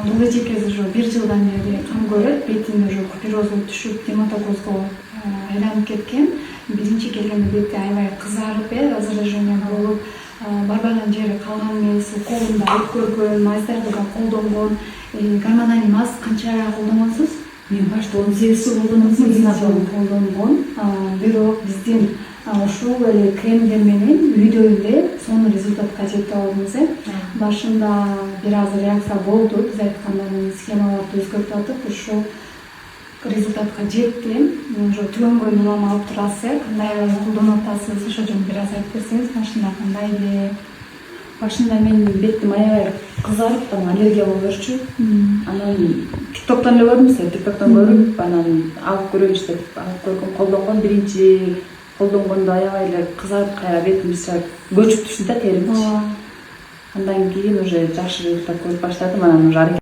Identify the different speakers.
Speaker 1: бул эжекең уже 1 жылдан бери кам көрөт, бетинде уже куперозго түшүп, гематокозго айланып кеткен. Биринчи келгенде бети аябай кызарып, раздражение болуп, барбаган жери калган эмес, колунда айып көргөн, майздарды да колдонгон. Гормональ мас канча колдонгонсуз?
Speaker 2: Мен башта 18 колдонгон.
Speaker 1: Колдонгон. Бирок биздин ушул эле кремдер менен үйдө сонун результатка жетип алдыңыз. Башында бир аз реакция болду, биз айткандай схемаларды өзгөртүп атып, ушул результатка жетти. Уже түгөнгөн улам алып турасыз, кандай колдонуп атасыз, ошо жөнүндө бир аз айтып берсеңиз, башында кандай эле?
Speaker 2: Башында менин бетим аябай кызарып, аллергия болуп жүрчү. Анан TikToктон эле көрдүм, TikToктон көрүп, анан алып көрөйүнчү деп алып көргөм, колдонгон. Биринчи колдонгондо аябай эле кызарып, кайра бетим көчүп түштү да, теримчи. Андан кийин уже жакшы результат көрүп баштадым, анан уже